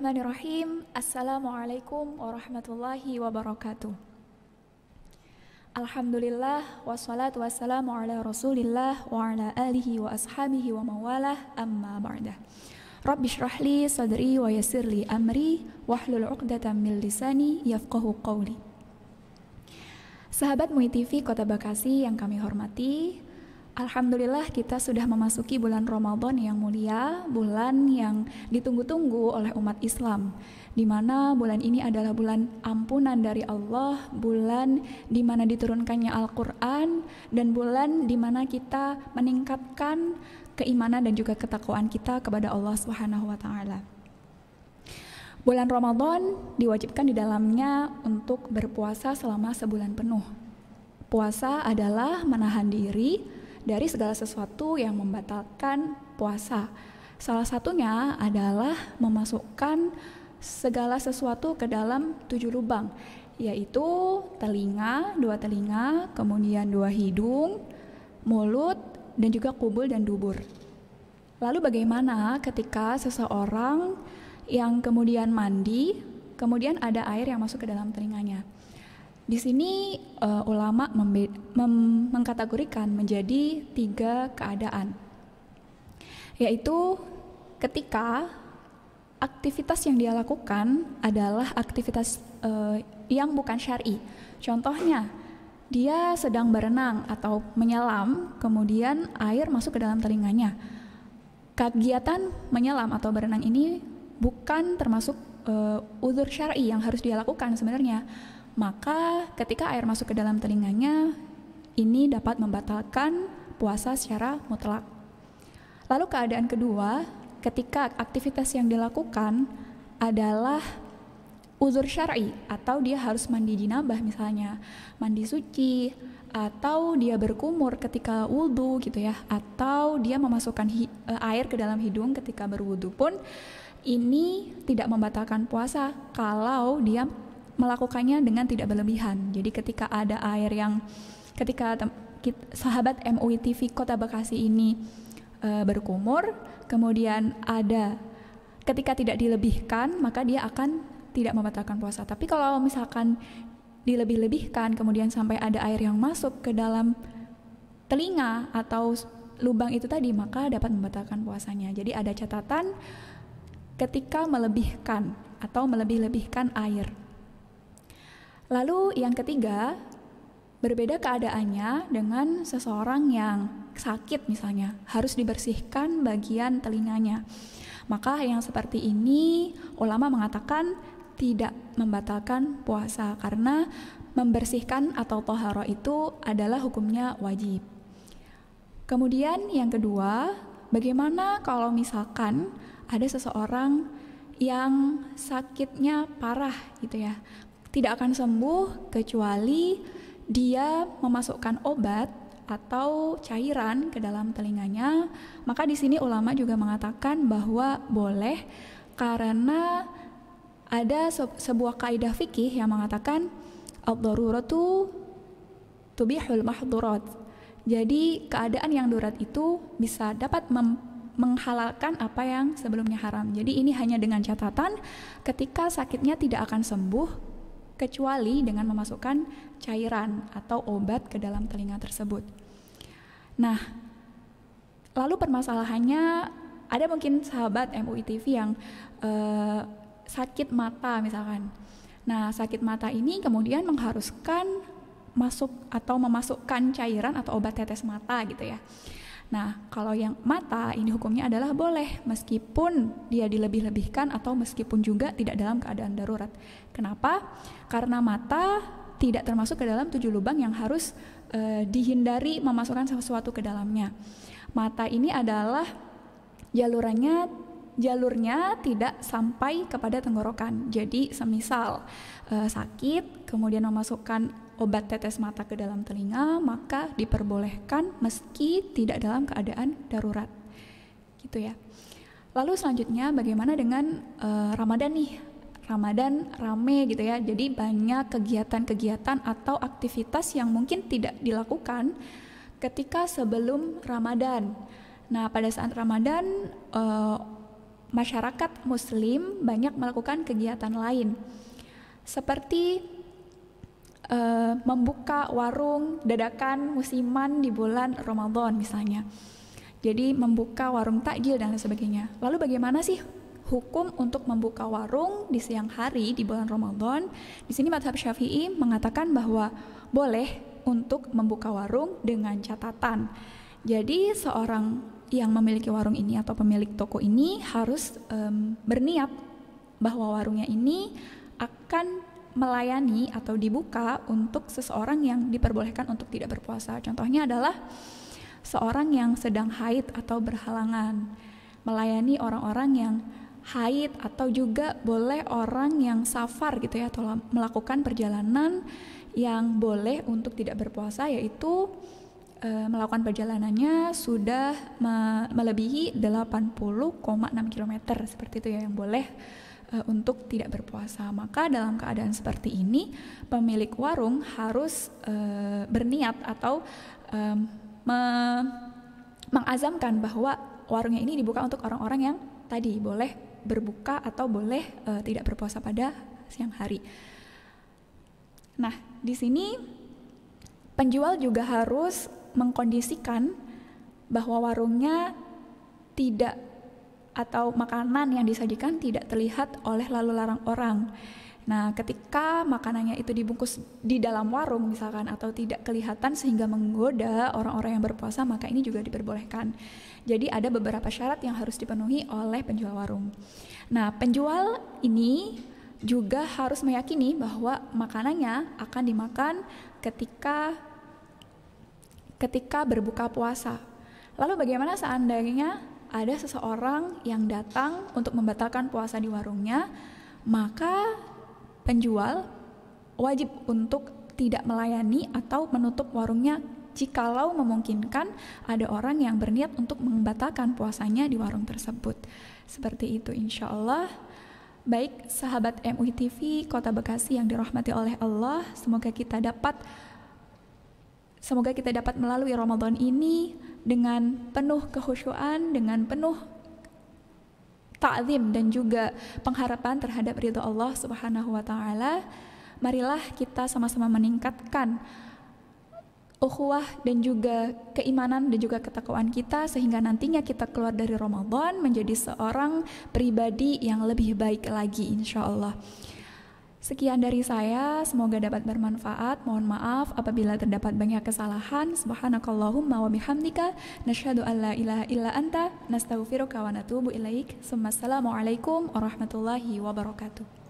Bismillahirrahmanirrahim. Assalamualaikum warahmatullahi wabarakatuh. Alhamdulillah wassalatu wassalamu ala Rasulillah wa ala alihi wa ashabihi wa mawalah amma ba'dah. Rabbi shrahli sadri wa yassirli amri wahlul 'uqdatam min lisani yafqahu qawli. Sahabat MUI TV Kota Bekasi yang kami hormati, alhamdulillah kita sudah memasuki bulan Ramadan yang mulia, bulan yang ditunggu-tunggu oleh umat Islam, di mana bulan ini adalah bulan ampunan dari Allah, bulan di mana diturunkannya Al-Quran, dan bulan di mana kita meningkatkan keimanan dan juga ketakwaan kita kepada Allah Subhanahu wa Ta'ala. Bulan Ramadan diwajibkan di dalamnya untuk berpuasa selama sebulan penuh. Puasa adalah menahan diri dari segala sesuatu yang membatalkan puasa. Salah satunya adalah memasukkan segala sesuatu ke dalam 7 lubang, yaitu telinga, 2 telinga, kemudian 2 hidung, mulut, dan juga kubul dan dubur. Lalu bagaimana ketika seseorang yang kemudian mandi, kemudian ada air yang masuk ke dalam telinganya? Di sini ulama mengkategorikan menjadi 3 keadaan, yaitu ketika aktivitas yang dia lakukan adalah aktivitas yang bukan syar'i. Contohnya, dia sedang berenang atau menyelam, kemudian air masuk ke dalam telinganya. Kegiatan menyelam atau berenang ini bukan termasuk uzur syar'i yang harus dia lakukan sebenarnya. Maka ketika air masuk ke dalam telinganya, ini dapat membatalkan puasa secara mutlak. Lalu keadaan kedua, ketika aktivitas yang dilakukan adalah uzur syar'i, atau dia harus mandi jinabah misalnya, mandi suci, atau dia berkumur ketika wudhu gitu ya, atau dia memasukkan air ke dalam hidung ketika berwudhu pun, ini tidak membatalkan puasa kalau dia melakukannya dengan tidak berlebihan. Jadi ketika ada air yang sahabat MUI TV Kota Bekasi ini berkumur, kemudian ada ketika tidak dilebihkan, maka dia akan tidak membatalkan puasa. Tapi kalau misalkan dilebih-lebihkan, kemudian sampai ada air yang masuk ke dalam telinga atau lubang itu tadi, maka dapat membatalkan puasanya. Jadi ada catatan ketika melebihkan atau melebih-lebihkan air. Lalu yang ketiga, berbeda keadaannya dengan seseorang yang sakit misalnya, harus dibersihkan bagian telinganya. Maka yang seperti ini ulama mengatakan tidak membatalkan puasa karena membersihkan atau thaharah itu adalah hukumnya wajib. Kemudian yang kedua, bagaimana kalau misalkan ada seseorang yang sakitnya parah gitu ya, tidak akan sembuh kecuali dia memasukkan obat atau cairan ke dalam telinganya. Maka di sini ulama juga mengatakan bahwa boleh, karena ada sebuah kaidah fikih yang mengatakan ad-daruratu tubihul mahdhurat. Jadi keadaan yang darurat itu bisa dapat menghalalkan apa yang sebelumnya haram. Jadi ini hanya dengan catatan ketika sakitnya tidak akan sembuh kecuali dengan memasukkan cairan atau obat ke dalam telinga tersebut. Nah, lalu permasalahannya, ada mungkin sahabat MUI TV yang sakit mata misalkan. Nah, sakit mata ini kemudian mengharuskan masuk atau memasukkan cairan atau obat tetes mata gitu ya. Nah, kalau yang mata ini hukumnya adalah boleh meskipun dia dilebih-lebihkan atau meskipun juga tidak dalam keadaan darurat. Kenapa? Karena mata tidak termasuk ke dalam 7 lubang yang harus dihindari memasukkan sesuatu ke dalamnya. Mata ini adalah jalurnya tidak sampai kepada tenggorokan. Jadi semisal sakit kemudian memasukkan obat tetes mata ke dalam telinga, maka diperbolehkan meski tidak dalam keadaan darurat gitu ya. Lalu selanjutnya bagaimana dengan Ramadan nih? Ramadan rame gitu ya, jadi banyak kegiatan-kegiatan atau aktivitas yang mungkin tidak dilakukan ketika sebelum Ramadan. Nah, pada saat Ramadan masyarakat Muslim banyak melakukan kegiatan lain, seperti membuka warung dadakan musiman di bulan Ramadan misalnya. Jadi membuka warung takjil dan lain sebagainya. Lalu bagaimana sih hukum untuk membuka warung di siang hari di bulan Ramadan? Di sini mazhab Syafi'i mengatakan bahwa boleh untuk membuka warung dengan catatan. Jadi seorang yang memiliki warung ini atau pemilik toko ini harus berniat bahwa warungnya ini akan melayani atau dibuka untuk seseorang yang diperbolehkan untuk tidak berpuasa. Contohnya adalah seorang yang sedang haid atau berhalangan, melayani orang-orang yang haid, atau juga boleh orang yang safar gitu ya, atau melakukan perjalanan yang boleh untuk tidak berpuasa, yaitu melakukan perjalanannya sudah melebihi 80,6 km seperti itu ya, yang boleh untuk tidak berpuasa. Maka dalam keadaan seperti ini pemilik warung harus berniat atau mengazamkan bahwa warungnya ini dibuka untuk orang-orang yang tadi boleh berbuka atau boleh tidak berpuasa pada siang hari. Nah, di sini penjual juga harus mengkondisikan bahwa warungnya tidak, atau makanan yang disajikan tidak terlihat oleh lalu lalang orang. Nah, ketika makanannya itu dibungkus di dalam warung misalkan, atau tidak kelihatan sehingga menggoda orang-orang yang berpuasa, maka ini juga diperbolehkan. Jadi ada beberapa syarat yang harus dipenuhi oleh penjual warung. Nah, penjual ini juga harus meyakini bahwa makanannya akan dimakan ketika berbuka puasa. Lalu bagaimana seandainya ada seseorang yang datang untuk membatalkan puasa di warungnya? Maka penjual wajib untuk tidak melayani atau menutup warungnya jikalau memungkinkan ada orang yang berniat untuk membatalkan puasanya di warung tersebut. Seperti itu insya Allah. Baik sahabat MUI TV Kota Bekasi yang dirahmati oleh Allah, semoga kita dapat melalui Ramadan ini dengan penuh kekhusyuan, dengan penuh ta'zim dan juga pengharapan terhadap ridha Allah Subhanahu wa taala. Marilah kita sama-sama meningkatkan ukhuwah dan juga keimanan dan juga ketakwaan kita, sehingga nantinya kita keluar dari Ramadan menjadi seorang pribadi yang lebih baik lagi insyaallah. Sekian dari saya, semoga dapat bermanfaat. Mohon maaf apabila terdapat banyak kesalahan. Subhanakallahumma wa bihamdika nasyhadu an la ilaha illa anta nastaghfiruka wa natubu ilaik. Assalamualaikum warahmatullahi wabarakatuh.